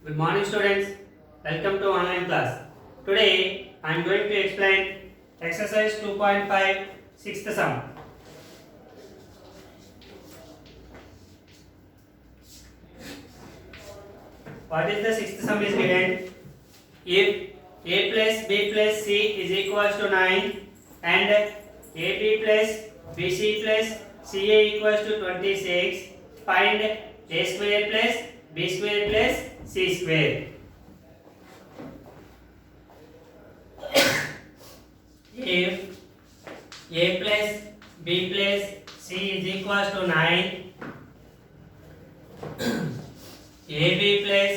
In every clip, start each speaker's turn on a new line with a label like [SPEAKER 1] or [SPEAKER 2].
[SPEAKER 1] Good morning students. Welcome to online class. Today I am going to explain exercise 2.5 sixth sum. What is the sixth sum is given? If a plus b plus c is equals to 9 and ab plus bc plus ca equals to 26, find a square plus b square plus c square. If a plus b plus c is equals to 9, ab plus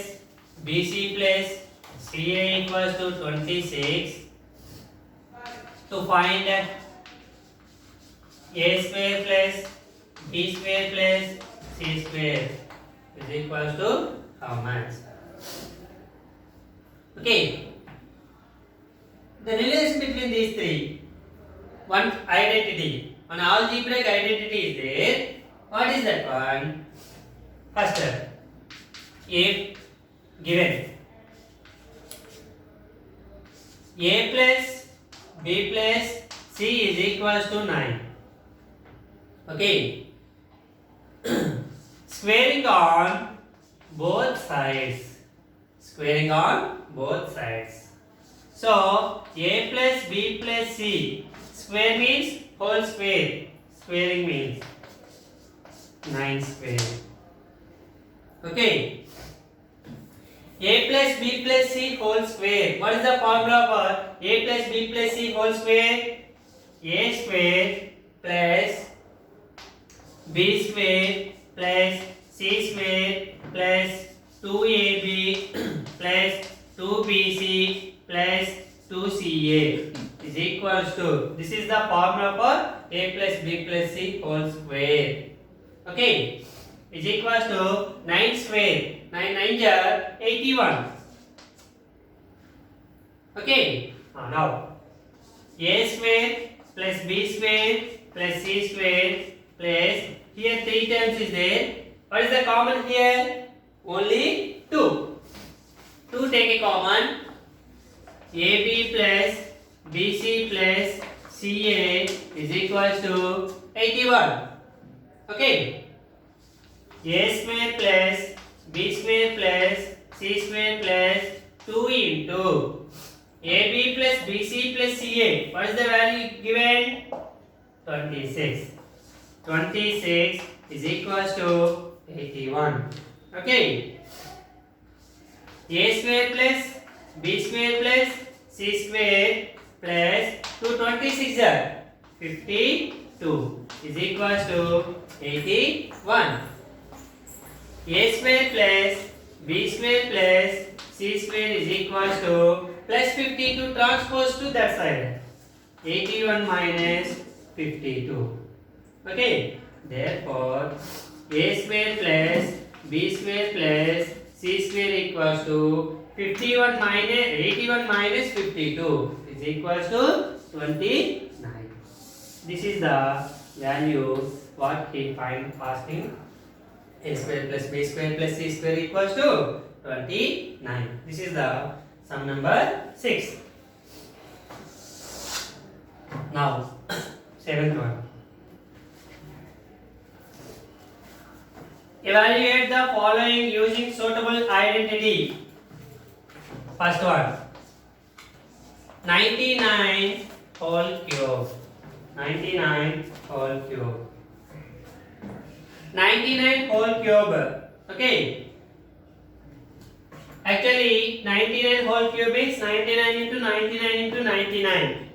[SPEAKER 1] bc plus ca equals to 26, to find a square plus b square plus c square is equals to how much? Okay. The relation between these three, one identity, one algebraic identity is there. What is that one? First, if given a plus b plus c is equals to 9, okay, squaring on both sides, squaring on both sides. So a plus b plus c, square means whole square, squaring means 9 square. Okay, a plus b plus c whole square. What is the formula for a plus b plus c whole square? A square plus b square plus c square plus 2ab plus 2bc plus 2ca is equals to, this is the formula for a plus b plus c whole square. Okay, is equals to 9 square. 9 9 are 81. Okay, now a square plus b square plus c square plus, here 3 times is there. What is the common here? Only 2. 2 take a common. AB plus BC plus CA is equals to 81. Okay. A square plus B square plus C square plus 2 into AB plus BC plus CA. What is the value given? 26. 26 is equals to 81. Okay. A square plus b square plus c square plus 226 are 52 is equals to 81. A square plus b square plus c square is equals to plus 52 transpose to that side. 81 minus 52. Okay. Therefore, a square plus b square plus c square equals to 51 minus 81 minus 52 is equals to 29. This is the value what he find asking. A square plus b square plus c square equals to 29. This is the sum number 6. Now, 7th one. Evaluate the following using suitable identity. First one, 99 whole cube. 99 whole cube. 99 whole cube. Okay. Actually, 99 whole cube is 99 into 99 into 99.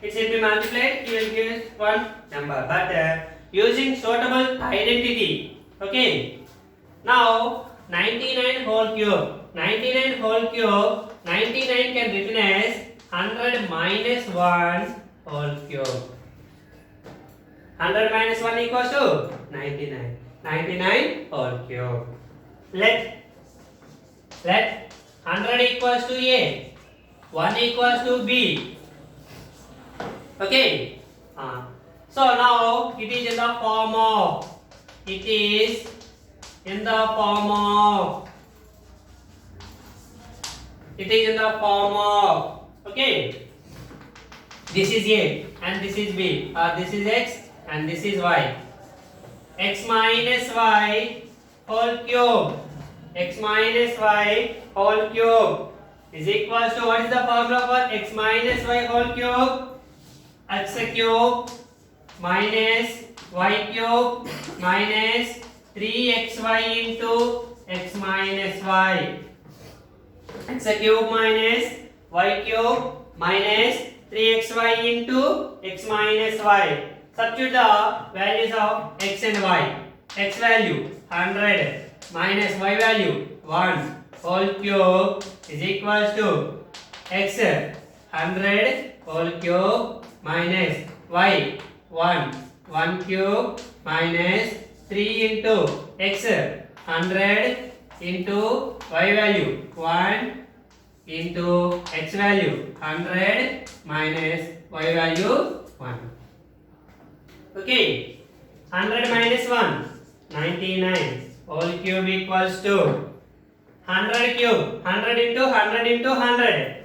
[SPEAKER 1] It should be multiplied. You will get one number. But using suitable identity. Okay. Now, 99 whole cube. 99 whole cube, 99 can written as 100 minus 1 whole cube. 100 minus 1 equals to 99. 99 whole cube. Let 100 equals to A, 1 equals to B. Okay. So now it is in the form of, it is in the form of It is in the form of, okay, this is A and this is B, or this is X and this is Y. X minus Y whole cube. X minus Y whole cube is equals to, what is the formula for X minus Y whole cube? X cube minus Y cube minus 3xy into X minus Y. X cube minus Y cube minus 3xy into X minus Y. Substitute the values of X and Y. X value 100 minus Y value 1 whole cube is equals to X 100 whole cube minus Y 1 cube minus 3 into X 100 into Y value 1 into X value 100 minus Y value 1. Okay, 100 minus 1, 99 whole cube equals to 100 cube, 100 into 100 into 100,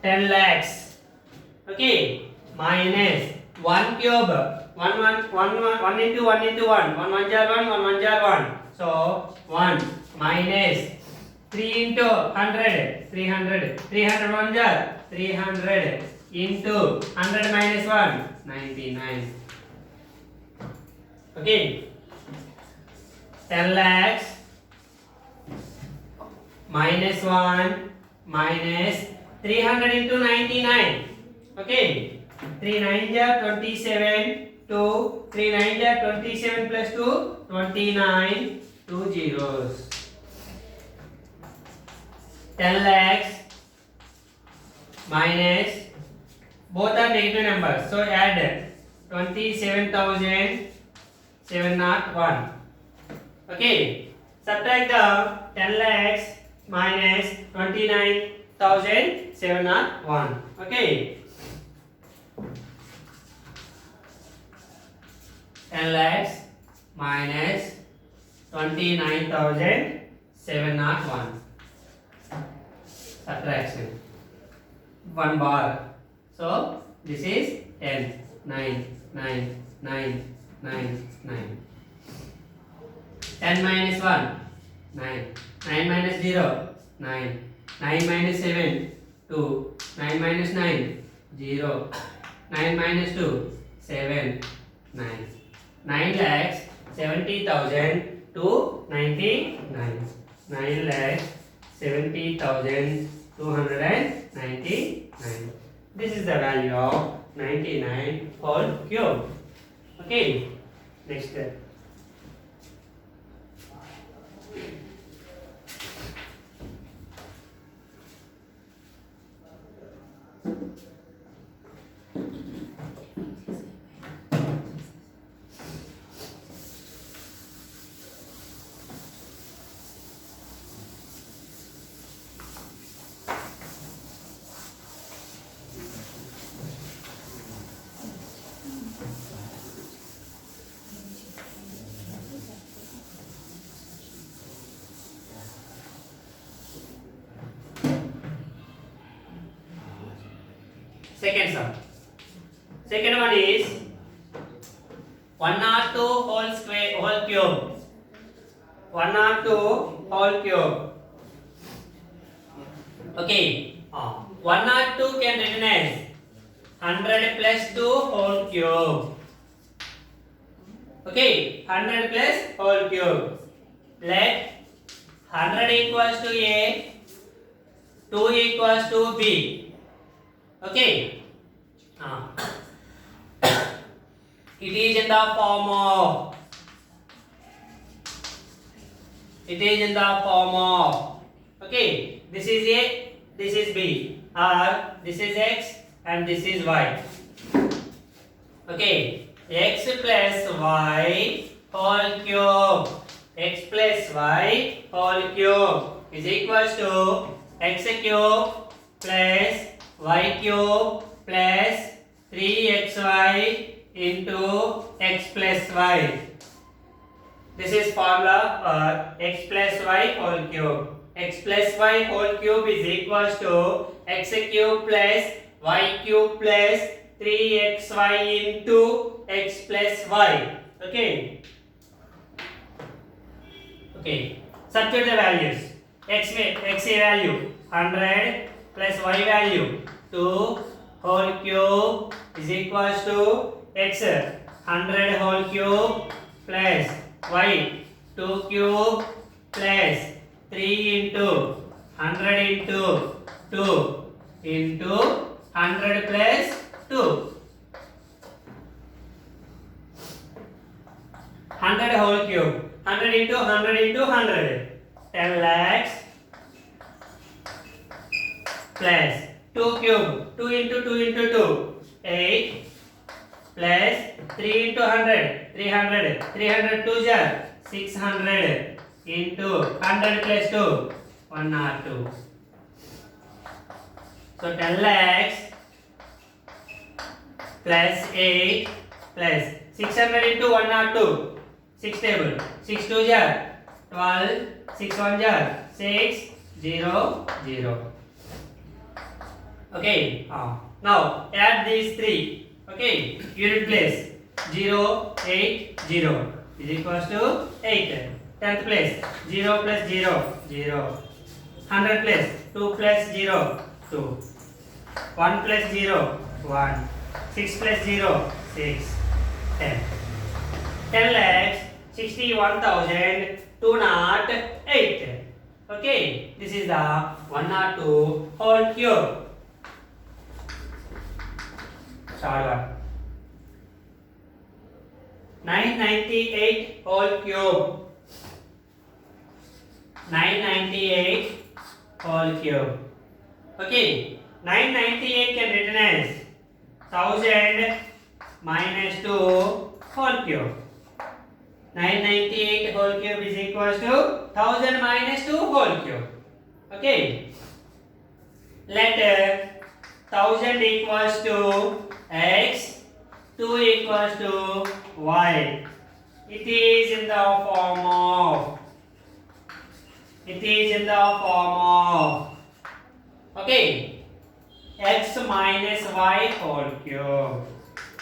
[SPEAKER 1] 10 lakhs. Okay, minus 1 cube, 1 into 1 into 1, 1 jar 1, 1 jar 1. So 1 minus 3 into 100, 300, 300 1 jar, 300 into 100 minus 1, 99. Okay, 10 lakhs minus 1 minus 300 into 99. Okay, 3 9 are 27, 2 3 9 are 27 plus 2, 29, 2 zeros. 10 lakhs minus, both are negative numbers, so add 27,701. Okay, subtract the 10 lakhs minus 29,701. Okay, 10 lakhs minus 29,701. Subtraction 1 bar. So this is 10, 9, 9, 9, 9, 9. 10 minus 1, 9. 9 minus 0, 9. 9 minus 7, 2. 9 minus 9, 0. 9 minus 2, 7, 9. 9 lakhs 70,000 to 99. 9 lakhs 70,299. This is the value of 99 whole cube. Okay, next step. Second sum. Second one is 102 whole square whole cube. 102 whole cube. Okay. 102 can written as 100 plus 2 whole cube. Okay, 100 plus whole cube. Let 100 equals to A, 2 equals to B. Okay. It is in the form of. It is in the form of. Okay. This is A. This is B. Or this is X and this is Y. Okay. X plus Y whole cube. X plus Y whole cube is equals to X cube plus Y cube plus 3xy into X plus Y. This is formula for x plus y whole cube. X plus y whole cube is equals to x cube plus y cube plus 3xy into x plus y. Okay. Okay. Substitute the values. X value 100 plus y value 2 whole cube is equals to x 100 whole cube plus y 2 cube plus 3 into 100 into 2 into 100 plus 2. 100 whole cube. 100 into 100 into 100. 10 lakhs plus 2 cube. 2 into 2 into 2. 8 plus 3 into 100. 300. 300 2 jar. 600 into 100 plus 2. 102. So 10 lakhs plus 8 plus 600 into 102. 6 table. 6 2 jar. 12. 6 1 jar. 6 0 0. Okay. Now add these three. Okay. Unit place 0 8 0 is equals to 8. 10th place 0 plus 0 0. 100 place 2 plus 0 2. 1 plus 0 1. 6 plus 0 6. 10. 10 lakhs 61,208. Okay, this is the 102 whole cube. Third one. 998 whole cube. 998 whole cube. Okay, 998 can written as 1000 minus 2 whole cube. 998 whole cube is equals to 1000 minus 2 whole cube. Okay. Let 1000 equals to x, 2 equals to y. It is in the form of. Okay. X minus y whole cube.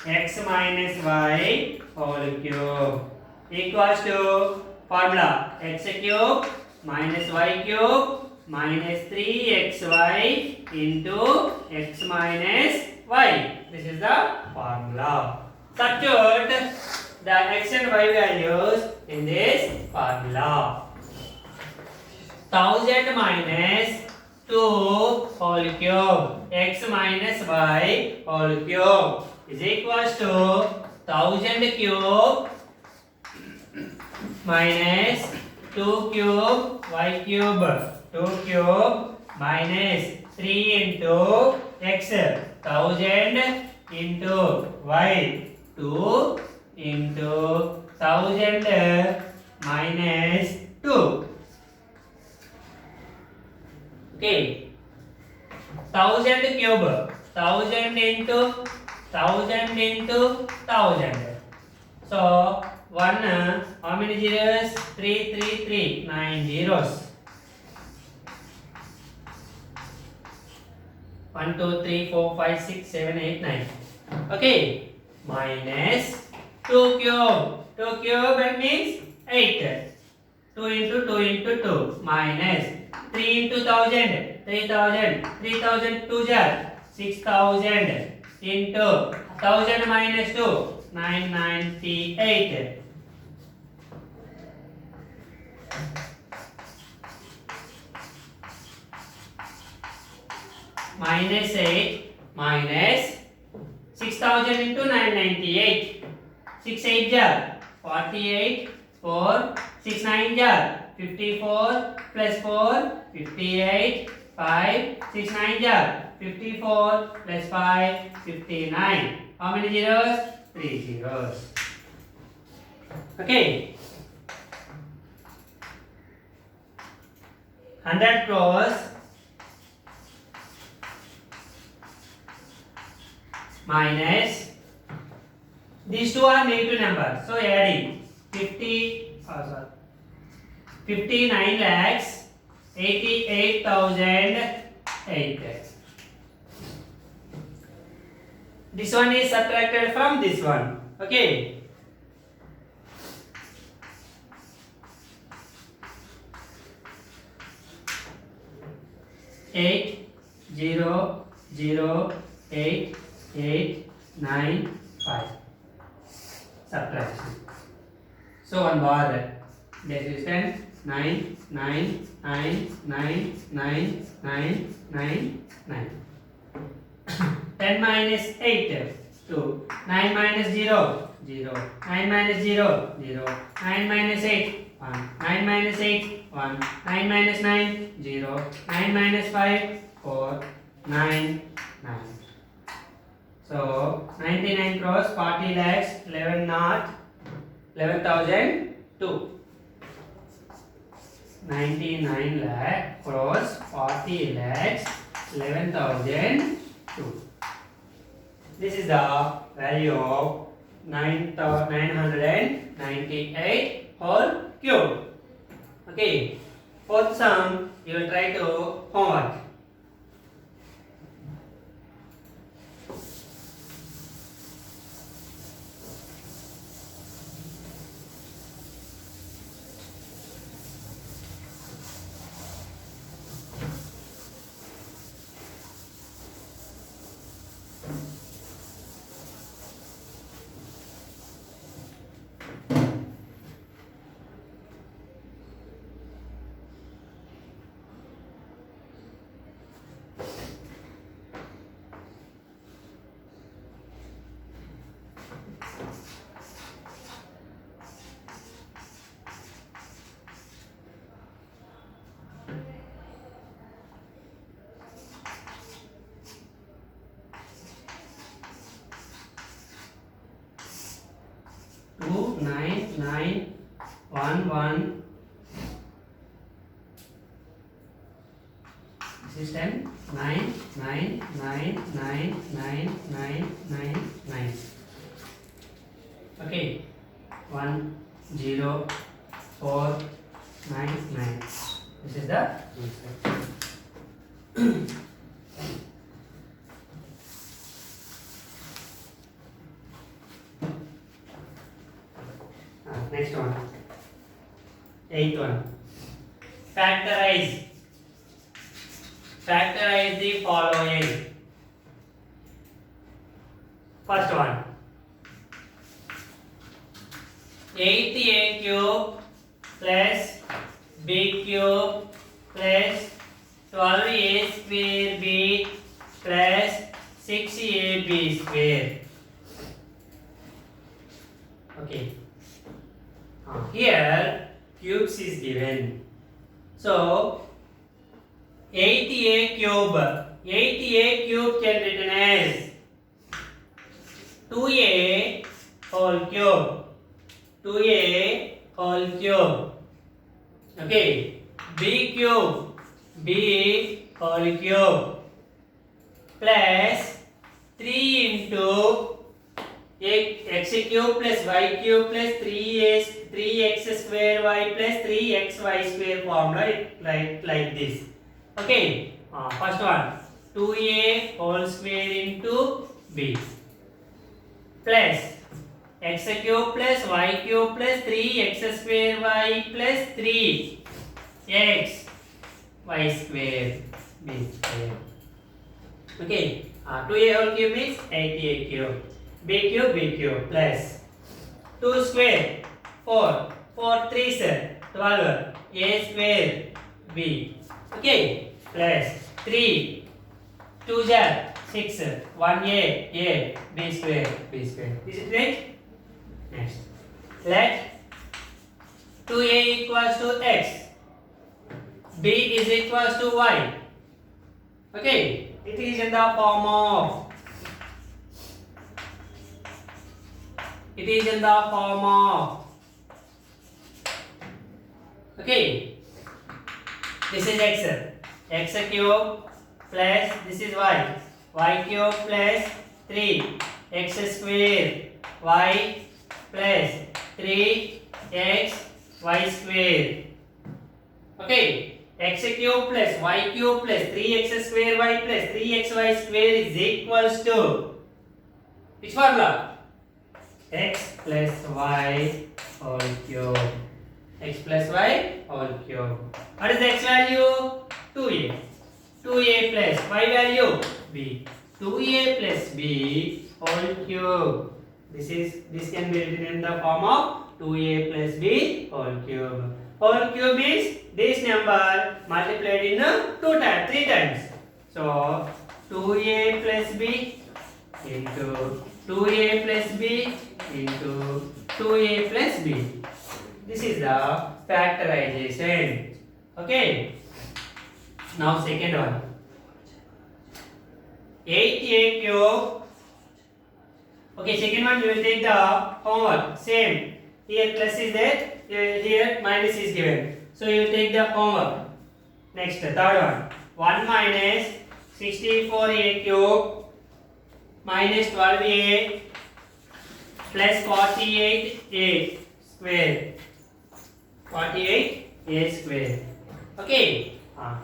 [SPEAKER 1] X minus y whole cube equals to formula x cube minus y cube minus 3xy into x minus y. This is the formula. Substitute the x and y values in this formula. 1000 minus 2 whole cube x minus y whole cube is equals to 1000 cube minus 2 cube y cube. 2 cube minus 3 into x. 1000 into y. 2 into 1000 minus 2. Okay. 1000 cube. 1000 into 1000 into 1000. So 1, how many zeros? 3, 3, 3, 9 zeros. 1, 2, 3, 4, 5, 6, 7, 8, 9. Okay. Minus 2 cube. 2 cube that means 8. 2 into 2 into 2. Minus 3 into 1000. 3000. 3000 2 jar. 6000 into 1000 minus 2. 998. Minus 8 minus 6000 into 998. 6 8 jar 48. 4 6 9 jar 54 plus 4 58. 5 6 9 jar 54 plus 5 59. How many zeros? 3 zeros. Okay. 100 crores minus these two are negative numbers, so adding 50, sorry, 59 lakhs 88,008. This one is subtracted from this one. Okay. Eight zero zero 8 8 9 5. Subtraction. So one bar that is 10 9 9 9 9 9 9 9 9. 10 minus 8 2. 9 minus 0 0. 9 minus 0 0. 9 minus 8 1. 9 minus 8 1. 9 minus 9 0. 9 minus 5 4. 9 9. So 99 cross 40 lakhs 11,002. 99 lakh cross 40 lakhs 11,002. This is the value of 998 whole cube. Okay. Fourth sum you will try to homework. Two 9 9 1 1. This is 10 9 9 9 9 9 9 9 9. Okay. 1 0 4 9 9. This is the answer. Next one. Eighth one. Factorize. Factorize the following. First one. 8a cube plus b cube plus 12a square b plus 6ab square. Okay. Here cubes is given. So 8a cube can written as 2a whole cube. 2a whole cube. Okay. B cube whole cube plus 3 into x cube plus y cube plus 3x square y plus 3xy square formula like this. Okay. First one 2a whole square into b plus x cube plus y cube plus 3x square y plus 3x y square b square. Okay. 2a whole cube is 8a cube. B cube plus 2 square 4 4 3 12 a square b. Okay. Plus 3 2 6 1a b square b square. Is it right? Next. Let 2a equals to x, b is equals to y. Okay. It is in the form of okay, this is x cube plus this is y cube plus 3 x square y plus 3x y square. Okay, x cube plus y cube plus 3x square y plus 3xy square is equals to which formula? X plus y whole cube. X plus y whole cube. What is the x value? 2a. 2a plus y value b. 2a plus b whole cube. This can be written in the form of 2a plus b whole cube. Whole cube is this number multiplied in 3 times. So 2a plus b into 2a plus b into 2a plus b. This is the factorization. Okay. Now second one. 8a cube. Okay, second one you will take the homework. Same. Here plus is there. Here minus is given. So you will take the homework. Next, third one. 1 minus 64a cube minus 12a plus 48a square. 48a square. Okay.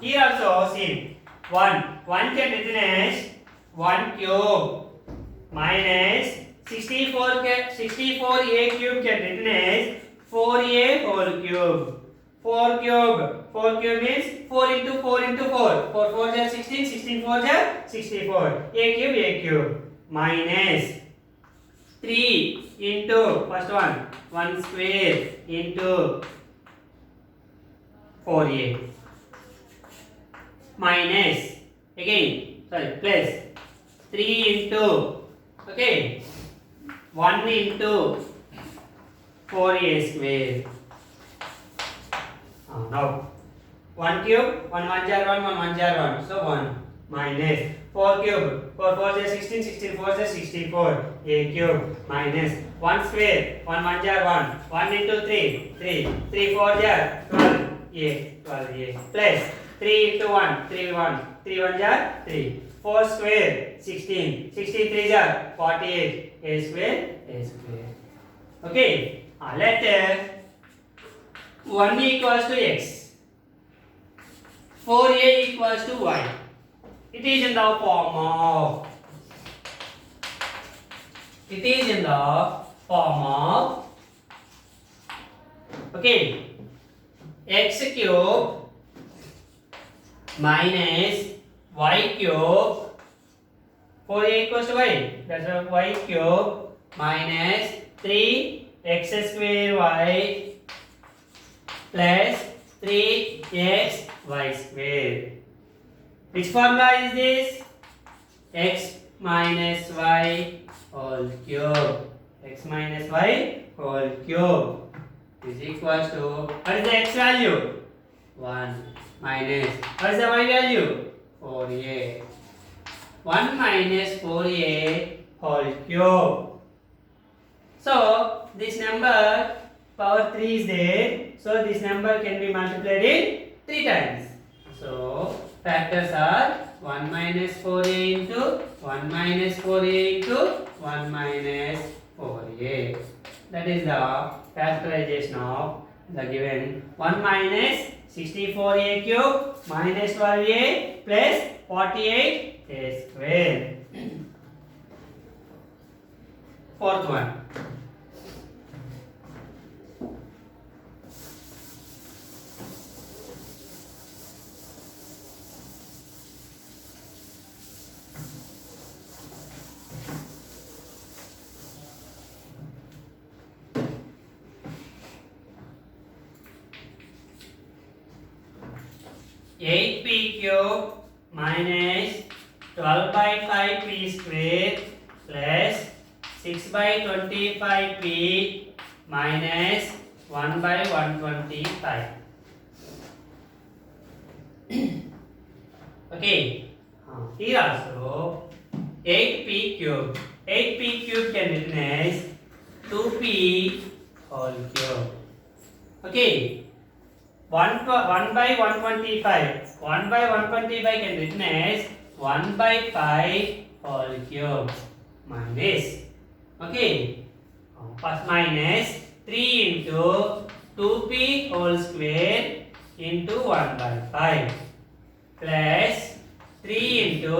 [SPEAKER 1] Here also same. 1 can written as 1 cube minus 64a cube can written as 4a whole cube. 4 cube means 4 into 4 into 4. 4 4 are 16, 16 4 are 64. A cube minus 3 into first one 1 square into 4a minus again plus 3 into 1 into 4a square. Now 1 cube 1 1 jar 1 1 1 jar 1, so 1 minus 4 cube 4 4 is 16, 16 4 is 64, a cube minus 1 square 1 1 jar 1 1 into 3 3 4 jar 12 a plus 3 into 1 3 1 3 1 jar 3 4 square 16 16 3 jar 48 a square. Okay, let 1 equals to x, 4a equals to y. It is in the form of x cube minus y cube. 4a equals to y. That's why y cube minus 3x square y plus 3x y square. Which formula is this? X minus y whole cube. X minus y whole cube is equals to, what is the x value? 1 minus, what is the y value? 4a. 1 minus 4a whole cube. So this number power 3 is there. So this number can be multiplied in 3 times. So factors are 1 minus 4a into 1 minus 4a into 1 minus 4a. That is the factorization of the given 1 minus 64a cube minus 12a plus 48a square. Fourth one. Eight p cube minus 12 by 5 p square plus 6 by 25p minus 1 by 125. Okay, here also 8p cube. 8p cube can be written as 2p whole cube. Okay, 1 by 125. 1 by 125 can be written as 1 by 5 whole cube minus. Okay, plus minus 3 into 2p whole square into 1 by 5 plus 3 into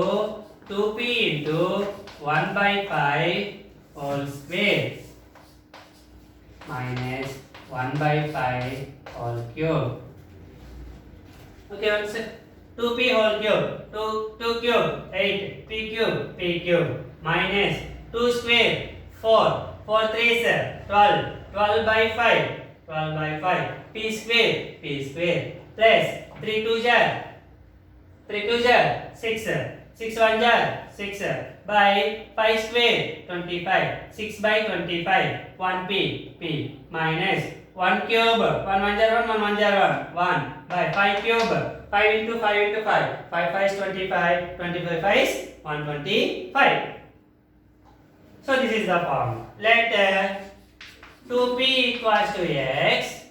[SPEAKER 1] 2p into 1 by 5 whole square minus 1 by 5 whole cube. Okay, what's it? 2p whole cube, 2 cube, 8, p cube, minus 2 square, 4, 4 3s, 12, 12 by 5, 12 by 5, p square, plus 3 2 jar, 6, 6 1 jar, 6, by 5 square, 25, 6 by 25, 1 p, minus 1 cube, 1 1 jar 1 by 5 cube, 5 into 5, 5 5 is 25, 25 5 is 125. So this is the form. Let 2p equals to x,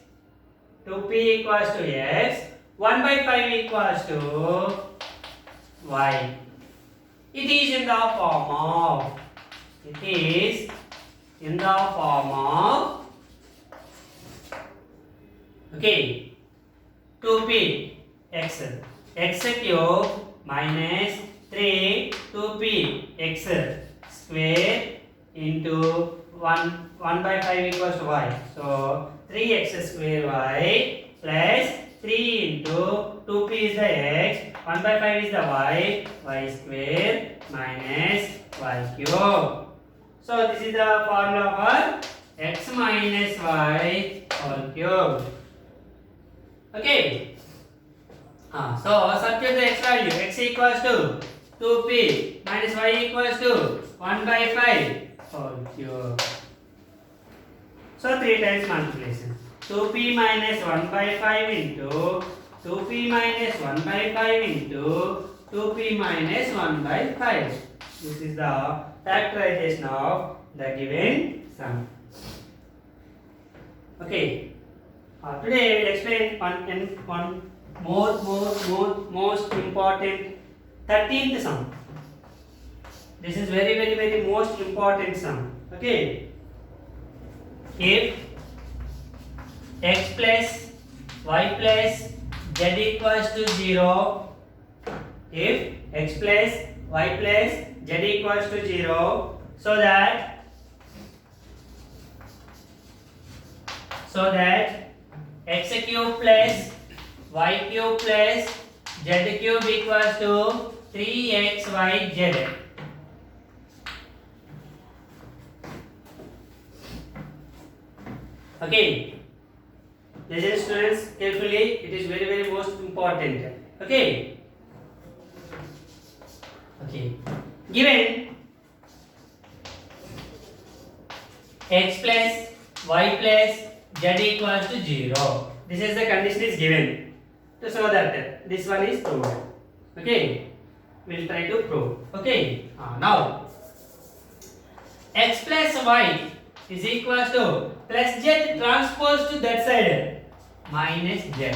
[SPEAKER 1] 2p equals to x, 1 by 5 equals to y. It is in the form of, okay, 2p x cube minus 3 2p x square into 1 by 5 equals to y. So 3x square y plus 3 into 2p is the x, 1 by 5 is the y square minus y cube. So this is the formula for x minus y whole cube. Okay. So substitute the x value. X equals to 2p minus y equals to 1 by 5 whole cube. So 3 times multiplication. 2p minus 1 by 5 into 2p minus 1 by 5 into 2p minus 1 by 5. This is the factorization of the given sum. Okay. Today I will explain one most important 13th sum. This is very most important sum. Okay. If x plus y plus z equals to 0, if x plus y plus z equals to 0, so that x cube plus y cube plus z cube equals to 3xyz. Okay. Listen students carefully, it is very most important. Okay. Given x plus y plus z equals to 0. This is the condition is given to show that this one is true. Okay. We will try to prove. Okay. Now x plus y is equals to plus z transpose to that side minus z.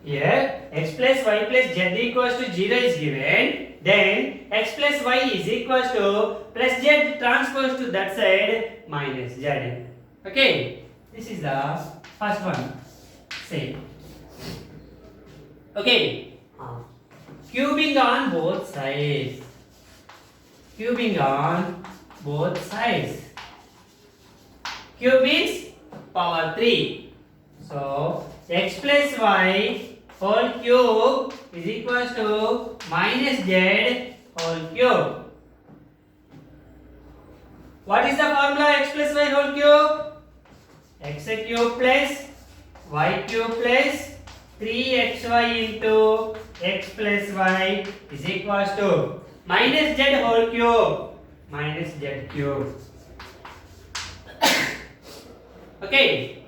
[SPEAKER 1] Here x plus y plus z equals to 0 is given, then x plus y is equals to plus z transpose to that side minus z. Okay, this is the first one. Say. Okay, cubing on both sides. Cubing on both sides. Cube means power 3. So x plus y whole cube is equals to minus z whole cube. What is the formula x plus y whole cube? X cube plus y cube plus 3xy into x plus y is equals to minus z whole cube minus z cube. Okay,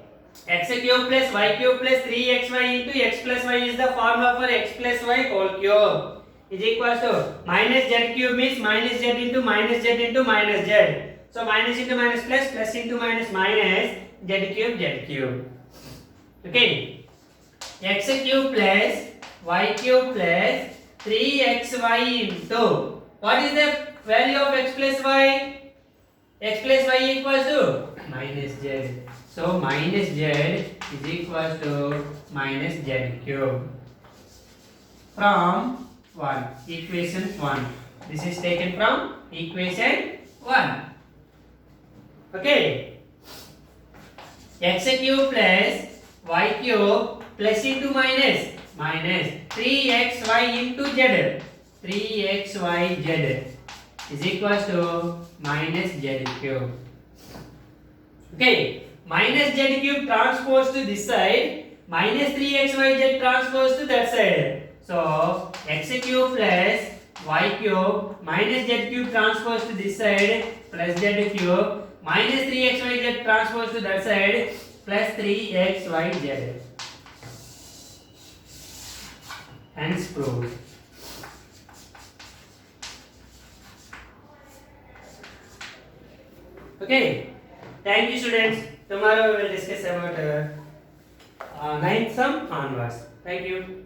[SPEAKER 1] x cube plus y cube plus 3xy into x plus y is the formula for x plus y whole cube is equals to minus z cube means minus z into minus z into minus z. So minus into minus plus, plus into minus minus, z cube. Okay, x cube plus y cube plus 3xy into, what is the value of x plus y? X plus y equals to minus z. So minus z is equal to minus z cube. From 1, equation 1. This is taken from equation 1. Okay. X cube plus y cube plus into minus 3xy into z. 3xyz is equal to minus z cube. Okay. Minus z cube transpose to this side. Minus 3xyz transpose to that side. So x cube plus y cube minus z cube transpose to this side plus z cube minus 3xyz transpose to that side plus 3xyz. Hence proved. Okay. Thank you, students. Tomorrow we will discuss about ninth sum onwards. Thank you.